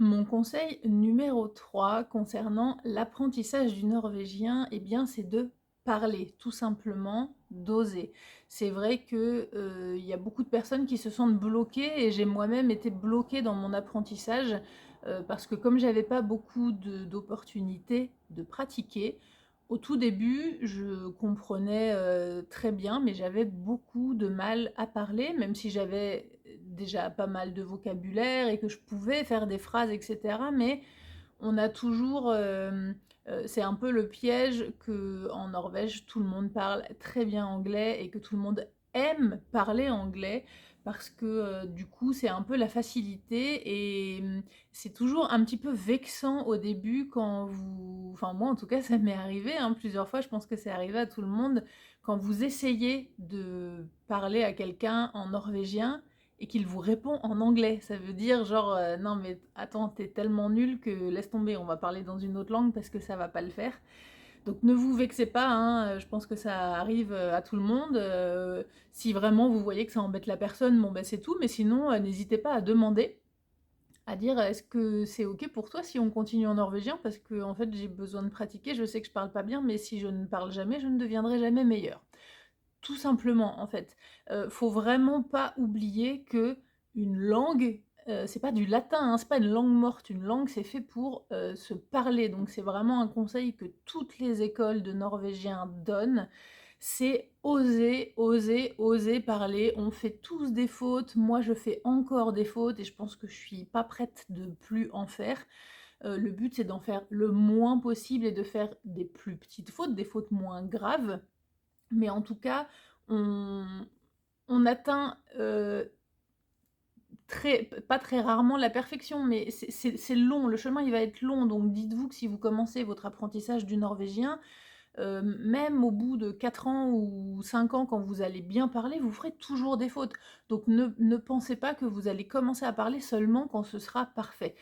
Mon conseil numéro 3 concernant l'apprentissage du norvégien, eh bien, c'est de parler, tout simplement, d'oser. C'est vrai que, il y a beaucoup de personnes qui se sentent bloquées et j'ai moi-même été bloquée dans mon apprentissage, parce que comme j'avais pas beaucoup d'opportunités de pratiquer, au tout début, je comprenais, très bien, mais j'avais beaucoup de mal à parler, même si j'avais déjà pas mal de vocabulaire et que je pouvais faire des phrases et cetera, mais on a toujours, c'est un peu le piège qu'en Norvège, tout le monde parle très bien anglais et que tout le monde aime parler anglais parce que, du coup, c'est un peu la facilité et c'est toujours un petit peu vexant au début quand vous enfin moi, en tout cas, ça m'est arrivé, hein, plusieurs fois, je pense que c'est arrivé à tout le monde, quand vous essayez de parler à quelqu'un en norvégien et qu'il vous répond en anglais. Ça veut dire genre, «Non mais attends, t'es tellement nul que laisse tomber, on va parler dans une autre langue parce que ça va pas le faire». Donc ne vous vexez pas, hein, je pense que ça arrive, à tout le monde, si vraiment vous voyez que ça embête la personne, bon bah, c'est tout, mais sinon, n'hésitez pas à demander, à dire: «Est-ce que c'est OK pour toi si on continue en norvégien? Parce que en fait, j'ai besoin de pratiquer, je sais que je parle pas bien, mais si je ne parle jamais, je ne deviendrai jamais meilleur». Tout simplement, en fait. Faut vraiment pas oublier que une langue, c'est pas du latin, hein, c'est pas une langue morte. Une langue, c'est fait pour, se parler. Donc c'est vraiment un conseil que toutes les écoles de norvégien donnent, c'est oser, oser, oser parler. On fait tous des fautes. Moi, je fais encore des fautes et je pense que je suis pas prête de plus en faire. Le but, c'est d'en faire le moins possible et de faire des plus petites fautes, des fautes moins graves. Mais en tout cas, on on atteint, très pas très rarement la perfection, mais c'est long, le chemin il va être long, donc dites-vous que si vous commencez votre apprentissage du norvégien, même au bout de 4 ans ou 5 ans, quand vous allez bien parler, vous ferez toujours des fautes. Donc ne pensez pas que vous allez commencer à parler seulement quand ce sera parfait.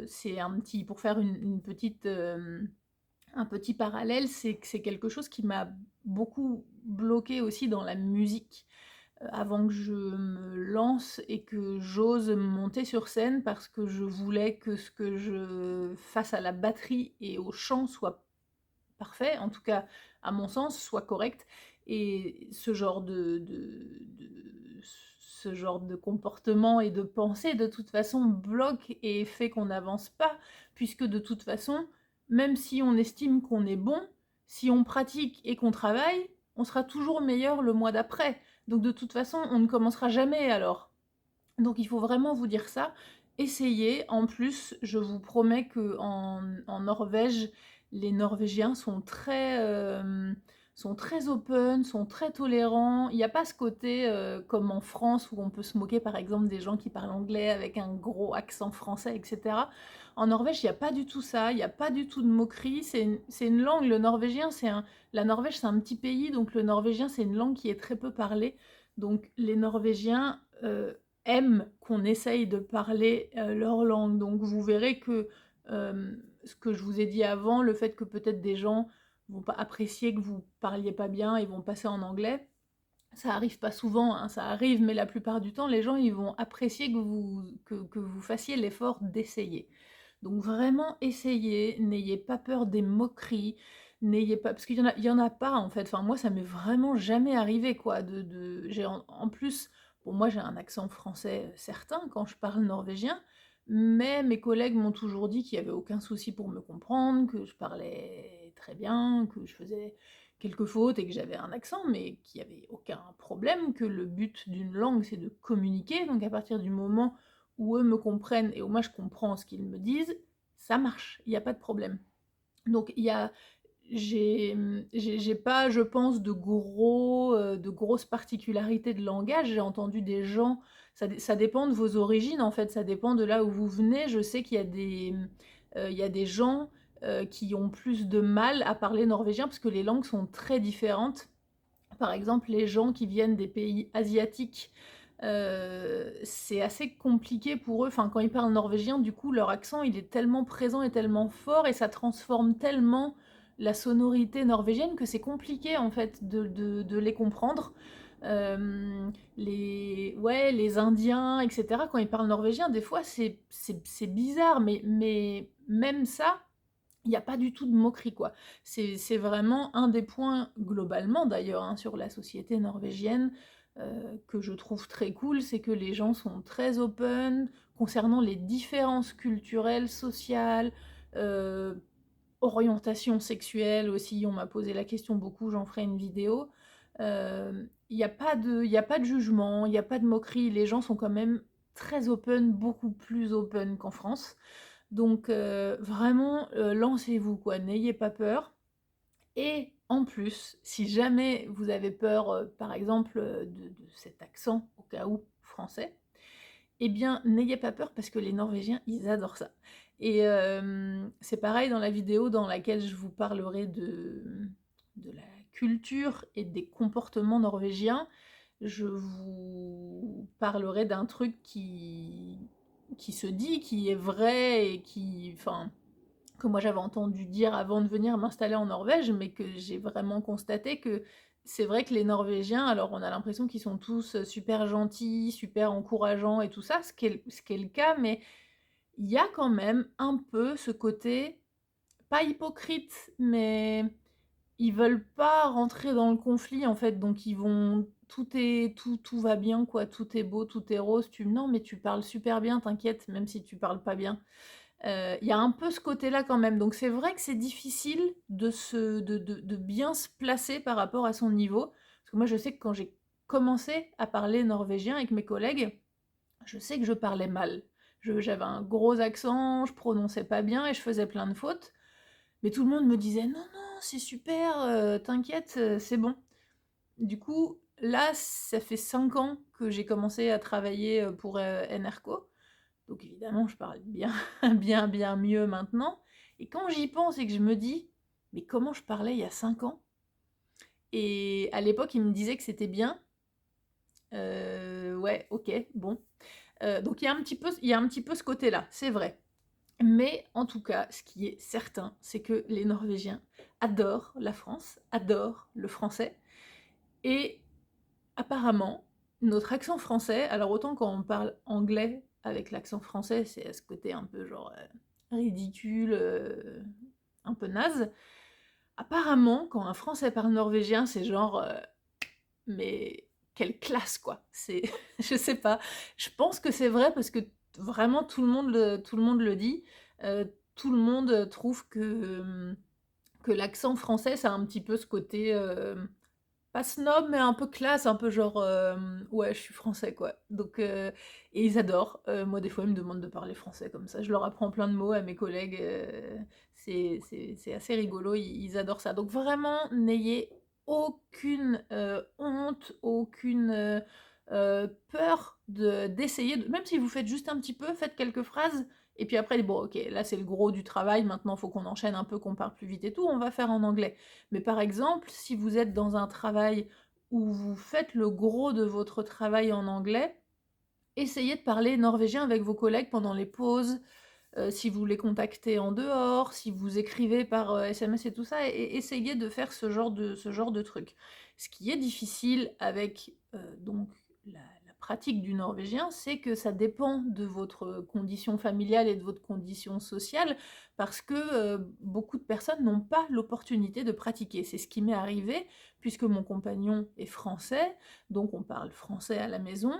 C'est un petit pour faire une petite, un petit parallèle, c'est que c'est quelque chose qui m'a beaucoup bloquée aussi dans la musique, avant que je me lance et que j'ose monter sur scène parce que je voulais que ce que je fasse à la batterie et au chant soit parfait, en tout cas à mon sens, soit correct et ce genre de comportement et de pensée, de toute façon, bloque et fait qu'on n'avance pas puisque de toute façon, même si on estime qu'on est bon, si on pratique et qu'on travaille, on sera toujours meilleur le mois d'après. Donc de toute façon, on ne commencera jamais alors. Donc il faut vraiment vous dire ça. Essayez. En plus, je vous promets qu'en Norvège, les Norvégiens sont très open, sont très tolérants. Il n'y a pas ce côté, comme en France où on peut se moquer par exemple des gens qui parlent anglais avec un gros accent français et cetera. En Norvège, il y a pas du tout ça, il y a pas du tout de moquerie. C'est une langue, le norvégien, la Norvège, c'est un petit pays, donc le norvégien, c'est une langue qui est très peu parlée. Donc les Norvégiens, aiment qu'on essaye de parler, leur langue. Donc vous verrez que, ce que je vous ai dit avant, le fait que peut-être des gens vont pas apprécier que vous parliez pas bien et vont passer en anglais, ça arrive pas souvent, hein, ça arrive, mais la plupart du temps, les gens, ils vont apprécier que vous fassiez l'effort d'essayer. Donc vraiment essayez, n'ayez pas peur des moqueries, n'ayez pas parce qu'il y en a pas en fait. Enfin moi ça m'est vraiment jamais arrivé quoi j'ai en plus, bon moi j'ai un accent français, certain quand je parle norvégien, mais mes collègues m'ont toujours dit qu'il y avait aucun souci pour me comprendre, que je parlais très bien, que je faisais quelques fautes et que j'avais un accent, mais qu'il y avait aucun problème, que le but d'une langue c'est de communiquer, donc à partir du moment où eux me comprennent et où moi je comprends ce qu'ils me disent, ça marche, il y a pas de problème. Donc il y a j'ai pas, je pense, de grosses particularités de langage. J'ai entendu des gens ça dépend de vos origines, en fait, ça dépend de là où vous venez. Je sais qu'il y a il y a des gens, qui ont plus de mal à parler norvégien parce que les langues sont très différentes. Par exemple, les gens qui viennent des pays asiatiques, c'est assez compliqué pour eux. Enfin, quand ils parlent norvégien, du coup, leur accent, il est tellement présent et tellement fort et ça transforme tellement la sonorité norvégienne que c'est compliqué, en fait, de les comprendre. les Indiens, etc., quand ils parlent norvégien, des fois, c'est bizarre, mais même ça, il y a pas du tout de moquerie, quoi. C'est vraiment un des points, globalement d'ailleurs, hein, sur la société norvégienne, que je trouve très cool, c'est que les gens sont très open concernant les différences culturelles, sociales, heu, orientation sexuelle aussi, on m'a posé la question beaucoup, j'en ferai une vidéo. Il y a pas de jugement, il y a pas de moquerie, les gens sont quand même très open, beaucoup plus open qu'en France. Donc vraiment, lancez-vous quoi, n'ayez pas peur et en plus, si jamais vous avez peur, par exemple, de cet accent, au cas où, français, eh bien, n'ayez pas peur parce que les Norvégiens, ils adorent ça. Et c'est pareil dans la vidéo dans laquelle je vous parlerai de la culture et des comportements norvégiens. Je vous parlerai d'un truc qui se dit, qui est vrai et qui, enfin, que moi j'avais entendu dire avant de venir m'installer en Norvège, mais que j'ai vraiment constaté que c'est vrai que les Norvégiens, alors on a l'impression qu'ils sont tous super gentils, super encourageants et tout ça, ce qui est le cas, mais il y a quand même un peu ce côté, pas hypocrite, mais ils veulent pas rentrer dans le conflit en fait, donc ils vont tout va bien quoi, tout est beau, tout est rose, non mais tu parles super bien, t'inquiète, même si tu parles pas bien. Il y a un peu ce côté-là quand même, donc c'est vrai que c'est difficile de bien se placer par rapport à son niveau. Parce que moi je sais que quand j'ai commencé à parler norvégien avec mes collègues, je sais que je parlais mal. J'avais un gros accent, je prononçais pas bien et je faisais plein de fautes. Mais tout le monde me disait: «Non, non, c'est super, t'inquiète, c'est bon». Du coup, là, ça fait 5 ans que j'ai commencé à travailler, pour, Enerco. Donc évidemment, je parle bien bien, bien mieux maintenant et quand j'y pense et que je me dis: «Mais comment je parlais il y a 5 ans?» Et à l'époque, ils me disaient que c'était bien. Ouais, OK, bon. Donc il y a un petit peu ce côté-là, c'est vrai. Mais en tout cas, ce qui est certain, c'est que les Norvégiens adorent la France, adorent le français et apparemment, notre accent français, alors autant quand on parle anglais avec l'accent français, c'est à ce côté un peu genre, ridicule, un peu naze. Apparemment, quand un Français parle norvégien, c'est genre, mais quelle classe quoi! C'est je sais pas, je pense que c'est vrai parce que vraiment tout le monde le dit, tout le monde, trouve que l'accent français, ça a un petit peu ce côté, pas snob, mais un peu classe, un peu genre, ouais, je suis français, quoi. Donc et ils adorent. Moi, des fois, ils me demandent de parler français comme ça. Je leur apprends plein de mots à mes collègues, c'est assez rigolo, ils adorent ça. Donc vraiment, n'ayez aucune, honte, aucune, peur d'essayer de même si vous faites juste un petit peu, faites quelques phrases et puis après, bon, OK, là, c'est le gros du travail, maintenant, il faut qu'on enchaîne un peu, qu'on parle plus vite et tout, on va faire en anglais. Mais par exemple, si vous êtes dans un travail où vous faites le gros de votre travail en anglais, essayez de parler norvégien avec vos collègues pendant les pauses, si vous les contactez en dehors, si vous écrivez par SMS et tout ça, et essayez de faire ce genre de truc. Ce qui est difficile avec donc la pratique du norvégien, c'est que ça dépend de votre condition familiale et de votre condition sociale, parce que beaucoup de personnes n'ont pas l'opportunité de pratiquer. C'est ce qui m'est arrivé, puisque mon compagnon est français, donc on parle français à la maison.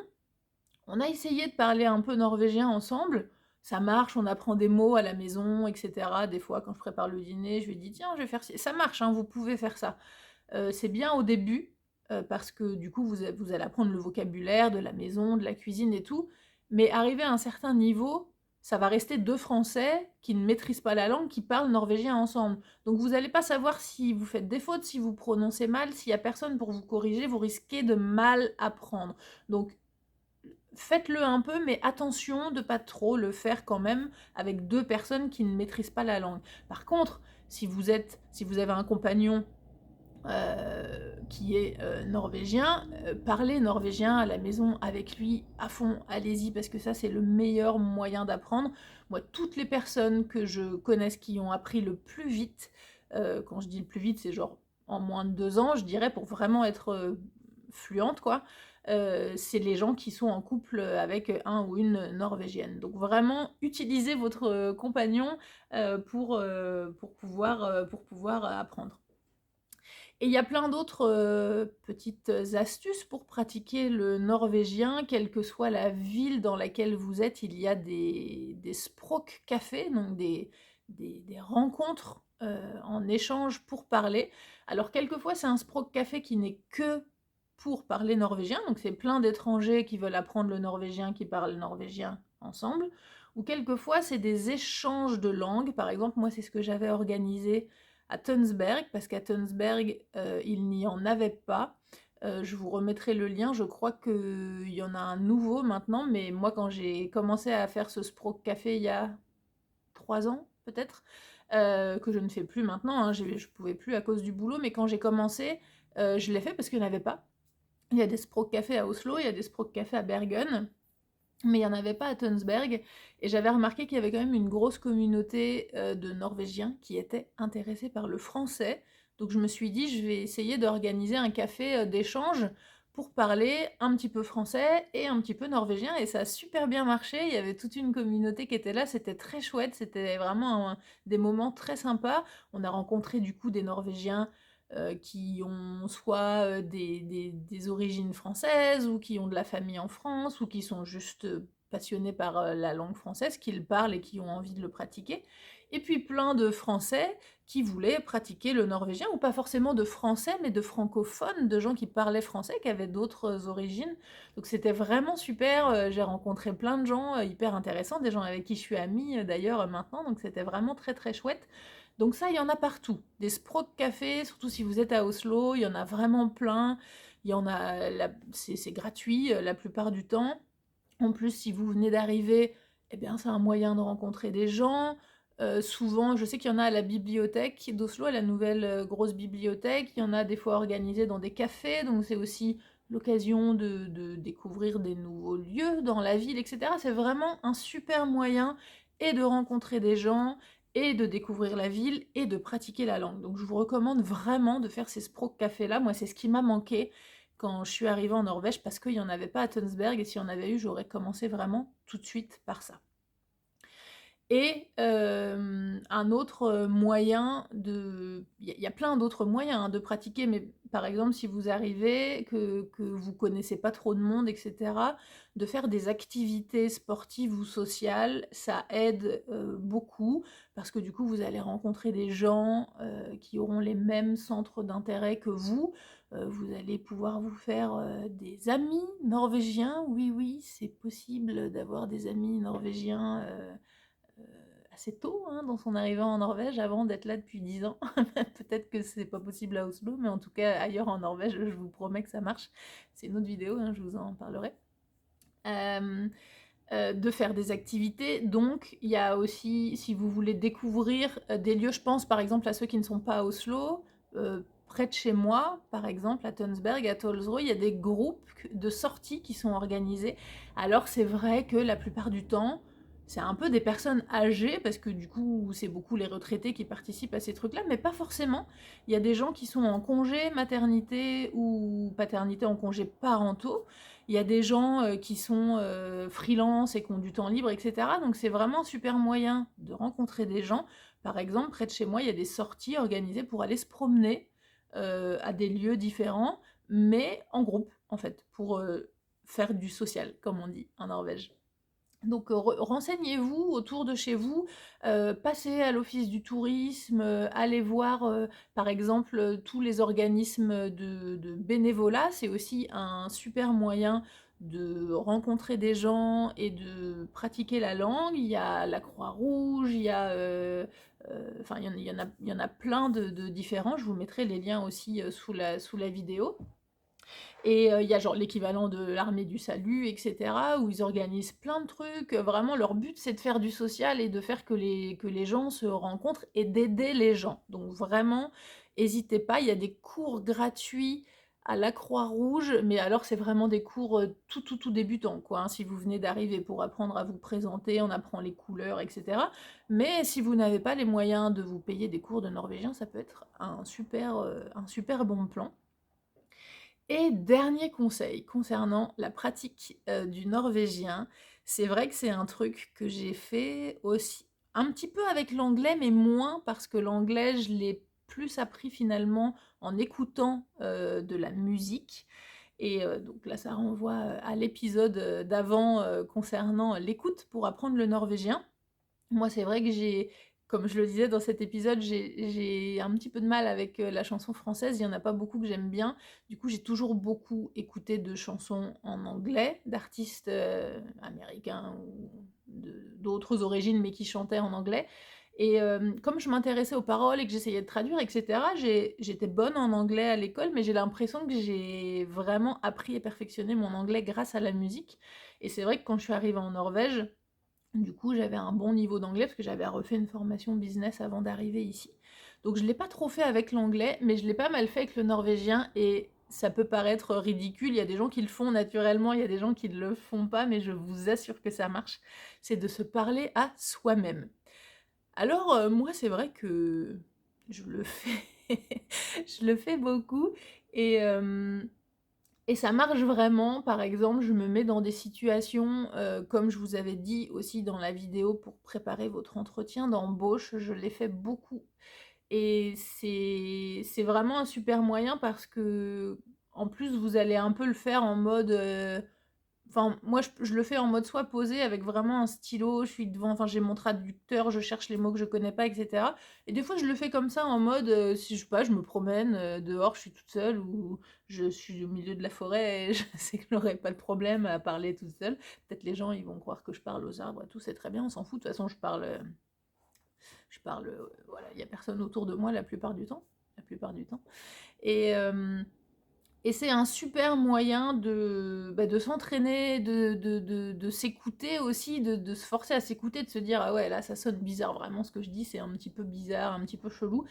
On a essayé de parler un peu norvégien ensemble, ça marche, on apprend des mots à la maison, et cetera. Des fois, quand je prépare le dîner, je lui dis: «Tiens, je vais faire ci», ça marche, hein, vous pouvez faire ça. C'est bien au début, parce que du coup, vous allez apprendre le vocabulaire de la maison, de la cuisine et tout, mais arrivé à un certain niveau, ça va rester 2 Français qui ne maîtrisent pas la langue, qui parlent norvégien ensemble. Donc vous allez pas savoir si vous faites des fautes, si vous prononcez mal, s'il y a personne pour vous corriger, vous risquez de mal apprendre. Donc faites-le un peu, mais attention de pas trop le faire quand même avec 2 personnes qui ne maîtrisent pas la langue. Par contre, si vous avez un compagnon, qui est, norvégien, parlez norvégien à la maison avec lui à fond, allez-y parce que ça, c'est le meilleur moyen d'apprendre. Moi, toutes les personnes que je connaisse qui ont appris le plus vite, quand je dis le plus vite, c'est genre en moins de 2 ans, je dirais, pour vraiment être, fluente quoi, c'est les gens qui sont en couple, avec, un ou une Norvégienne. Donc vraiment utilisez votre, compagnon, pour pouvoir apprendre. Et il y a plein d'autres, petites astuces pour pratiquer le norvégien, quelle que soit la ville dans laquelle vous êtes. Il y a des språk cafés, donc des rencontres, en échange pour parler. Alors quelquefois, c'est un språk café qui n'est que pour parler norvégien, donc c'est plein d'étrangers qui veulent apprendre le norvégien, qui parlent norvégien ensemble. Ou quelquefois, c'est des échanges de langues. Par exemple, moi, c'est ce que j'avais organisé à Tønsberg, parce qu'à Tønsberg, il n'y en avait pas. Je vous remettrai le lien, je crois qu'il y en a un nouveau maintenant, mais moi quand j'ai commencé à faire ce Sprok Café il y a 3 ans peut-être, que je ne fais plus maintenant, hein, je pouvais plus à cause du boulot, mais quand j'ai commencé, je l'ai fait parce qu'il n'y en avait pas. Il y a des Sprok Café à Oslo, il y a des Sprok Café à Bergen, mais il n'y en avait pas à Tønsberg, et j'avais remarqué qu'il y avait quand même une grosse communauté de Norvégiens qui étaient intéressés par le français. Donc je me suis dit, je vais essayer d'organiser un café d'échange pour parler un petit peu français et un petit peu norvégien, et ça a super bien marché. Il y avait toute une communauté qui était là, c'était très chouette, c'était vraiment des moments très sympas. On a rencontré du coup des Norvégiens qui ont soit des origines françaises, ou qui ont de la famille en France, ou qui sont juste passionnés par la langue française, qui le parlent et qui ont envie de le pratiquer. Et puis plein de Français qui voulaient pratiquer le norvégien, ou pas forcément de Français, mais de francophones, de gens qui parlaient français, qui avaient d'autres origines. Donc c'était vraiment super, j'ai rencontré plein de gens hyper intéressants, des gens avec qui je suis amie d'ailleurs maintenant, donc c'était vraiment très très chouette. Donc ça, il y en a partout. Des Sprok Café, surtout si vous êtes à Oslo, il y en a vraiment plein. Il y en a, c'est gratuit la plupart du temps. En plus, si vous venez d'arriver, eh bien, c'est un moyen de rencontrer des gens. Souvent, je sais qu'il y en a à la bibliothèque d'Oslo, à la nouvelle grosse bibliothèque. Il y en a des fois organisés dans des cafés, donc c'est aussi l'occasion de découvrir des nouveaux lieux dans la ville, etc. C'est vraiment un super moyen et de rencontrer des gens, et de découvrir la ville, et de pratiquer la langue. Donc je vous recommande vraiment de faire ces Sprok Café là. Moi, c'est ce qui m'a manqué quand je suis arrivée en Norvège, parce qu'il n'y en avait pas à Tønsberg, et s'il y en avait eu, j'aurais commencé vraiment tout de suite par ça. Et un autre moyen de... Il y a plein d'autres moyens hein, de pratiquer, mais par exemple, si vous arrivez, que vous connaissez pas trop de monde, etc., de faire des activités sportives ou sociales, ça aide beaucoup, parce que du coup, vous allez rencontrer des gens qui auront les mêmes centres d'intérêt que vous. Vous allez pouvoir vous faire des amis norvégiens. Oui, oui, c'est possible d'avoir des amis norvégiens assez tôt hein, dans son arrivée en Norvège, avant d'être là depuis 10 ans. Peut-être que c'est pas possible à Oslo, mais en tout cas ailleurs en Norvège, je vous promets que ça marche. C'est une autre vidéo, hein, je vous en parlerai. De faire des activités, donc il y a aussi, si vous voulez découvrir des lieux, je pense par exemple à ceux qui ne sont pas à Oslo, près de chez moi, par exemple à Tønsberg, à Tolsrud, il y a des groupes de sorties qui sont organisés. Alors c'est vrai que la plupart du temps, c'est un peu des personnes âgées, parce que du coup, c'est beaucoup les retraités qui participent à ces trucs-là, mais pas forcément. Il y a des gens qui sont en congé maternité ou paternité, en congé parentaux. Il y a des gens qui sont freelance et qui ont du temps libre, etc. Donc c'est vraiment un super moyen de rencontrer des gens. Par exemple, près de chez moi, il y a des sorties organisées pour aller se promener à des lieux différents, mais en groupe, en fait, pour faire du social, comme on dit en Norvège. Donc renseignez-vous autour de chez vous, passez à l'office du tourisme, allez voir par exemple tous les organismes de bénévolat, c'est aussi un super moyen de rencontrer des gens et de pratiquer la langue. Il y a la Croix-Rouge, il y a, enfin il y en a plein de différents, je vous mettrai les liens aussi sous la vidéo. Et il y a genre l'équivalent de l'armée du salut, etc., où ils organisent plein de trucs. Vraiment, leur but, c'est de faire du social et de faire que les gens se rencontrent et d'aider les gens. Donc vraiment, n'hésitez pas, il y a des cours gratuits à la Croix-Rouge, mais alors c'est vraiment des cours tout débutants, quoi. Hein. Si vous venez d'arriver pour apprendre à vous présenter, on apprend les couleurs, etc. Mais si vous n'avez pas les moyens de vous payer des cours de norvégien, ça peut être un super bon plan. Et dernier conseil concernant la pratique, du norvégien, c'est vrai que c'est un truc que j'ai fait aussi un petit peu avec l'anglais, mais moins parce que l'anglais, je l'ai plus appris finalement en écoutant, de la musique et donc là, ça renvoie, à l'épisode, d'avant, concernant l'écoute pour apprendre le norvégien. Moi, c'est vrai que comme je le disais dans cet épisode, j'ai un petit peu de mal avec, la chanson française. Il y en a pas beaucoup que j'aime bien. Du coup, j'ai toujours beaucoup écouté de chansons en anglais, d'artistes, américains ou d'autres origines, mais qui chantaient en anglais et comme je m'intéressais aux paroles et que j'essayais de traduire et cetera, j'étais bonne en anglais à l'école, mais j'ai l'impression que j'ai vraiment appris et perfectionné mon anglais grâce à la musique et c'est vrai que quand je suis arrivée en Norvège, du coup, j'avais un bon niveau d'anglais parce que j'avais refait une formation business avant d'arriver ici. Donc je ne l'ai pas trop fait avec l'anglais, mais je l'ai pas mal fait avec le norvégien et ça peut paraître ridicule. Il y a des gens qui le font naturellement, il y a des gens qui ne le font pas, mais je vous assure que ça marche. C'est de se parler à soi-même. Alors, moi, c'est vrai que je le fais, je le fais beaucoup et ça marche vraiment. Par exemple, je me mets dans des situations, comme je vous avais dit aussi dans la vidéo pour préparer votre entretien d'embauche, je l'ai fait beaucoup et c'est vraiment un super moyen parce que en plus, vous allez un peu le faire en mode, enfin, moi, je le fais en mode soit posé avec vraiment un stylo, je suis devant, enfin, j'ai mon traducteur, je cherche les mots que je connais pas, et cetera. Et des fois, je le fais comme ça en mode, si je sais pas, je me promène dehors, je suis toute seule ou je suis au milieu de la forêt et je sais que j'aurai pas de problème à parler toute seule. Peut-être les gens, ils vont croire que je parle aux arbres et tout, c'est très bien, on s'en fout. De toute façon, voilà, il y a personne autour de moi la plupart du temps, la plupart du temps. Et c'est un super moyen de s'entraîner, de s'écouter aussi, de se forcer à s'écouter, de se dire: «Ah ouais, là, ça sonne bizarre, vraiment ce que je dis, c'est un petit peu bizarre, un petit peu chelou».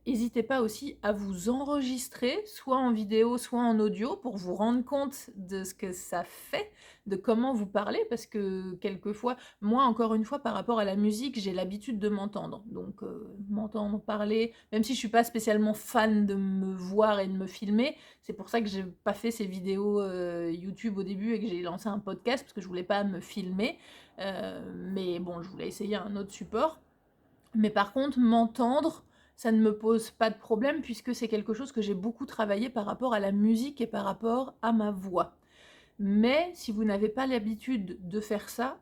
N'hésitez pas aussi à vous enregistrer, soit en vidéo, soit en audio, pour vous rendre compte de ce que ça fait, de comment vous parlez, parce que quelquefois moi, encore une fois, par rapport à la musique, j'ai l'habitude de m'entendre. Donc m'entendre parler, même si je suis pas spécialement fan de me voir et de me filmer, c'est pour ça que j'ai pas fait ces vidéos YouTube au début et que j'ai lancé un podcast parce que je voulais pas me filmer. Mais bon, je voulais essayer un autre support. Mais par contre, m'entendre, ça ne me pose pas de problème puisque c'est quelque chose que j'ai beaucoup travaillé par rapport à la musique et par rapport à ma voix. Mais si vous n'avez pas l'habitude de faire ça,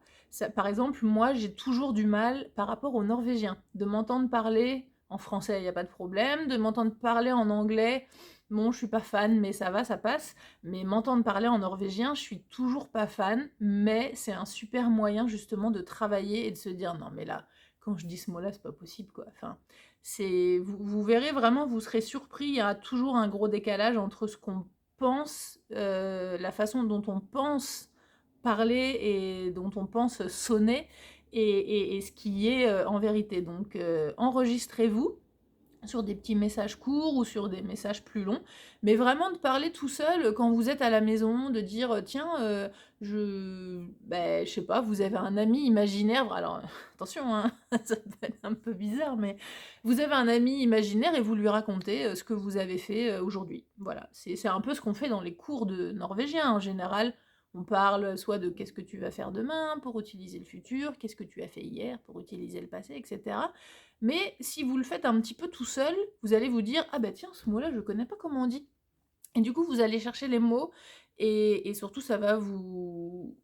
par exemple, moi, j'ai toujours du mal par rapport aux Norvégiens. De m'entendre parler en français, il n'y a pas de problème. De m'entendre parler en anglais, bon, je suis pas fan, mais ça va, ça passe. Mais m'entendre parler en norvégien, je suis toujours pas fan. Mais c'est un super moyen justement de travailler et de se dire non, mais là, quand je dis ce mot-là, c'est pas possible, quoi. Enfin, vous verrez vraiment, vous serez surpris. Il y a toujours un gros décalage entre ce qu'on pense, la façon dont on pense parler et dont on pense sonner et ce qui est en vérité. Donc enregistrez-vous sur des petits messages courts ou sur des messages plus longs, mais vraiment de parler tout seul quand vous êtes à la maison, de dire tiens, je sais pas, vous avez un ami imaginaire, alors attention, hein, ça peut être un peu bizarre, mais vous avez un ami imaginaire et vous lui racontez ce que vous avez fait aujourd'hui. Voilà, c'est un peu ce qu'on fait dans les cours de norvégien en général. On parle soit de qu'est-ce que tu vas faire demain pour utiliser le futur, qu'est-ce que tu as fait hier pour utiliser le passé, etc. Mais si vous le faites un petit peu tout seul, vous allez vous dire: «Ah bah tiens, ce mot-là, je connais pas comment on dit». Et du coup, vous allez chercher les mots et surtout ça va vous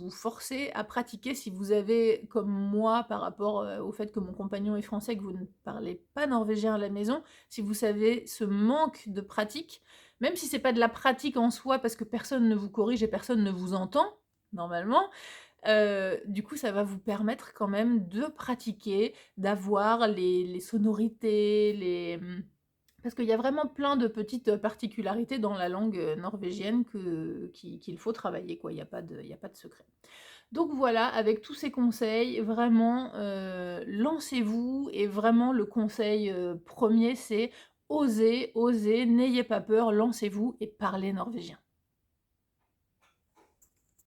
forcer à pratiquer si vous avez, comme moi, par rapport, au fait que mon compagnon est français, que vous ne parlez pas norvégien à la maison, si vous avez ce manque de pratique, même si c'est pas de la pratique en soi parce que personne ne vous corrige et personne ne vous entend, normalement, du coup, ça va vous permettre quand même de pratiquer, d'avoir les sonorités, parce qu'il y a vraiment plein de petites particularités dans la langue, norvégienne qu'il faut travailler, quoi. Il y a pas de secret. Donc voilà, avec tous ces conseils, vraiment, lancez-vous et vraiment le conseil, 1 c'est osez, osez, n'ayez pas peur, lancez-vous et parlez norvégien.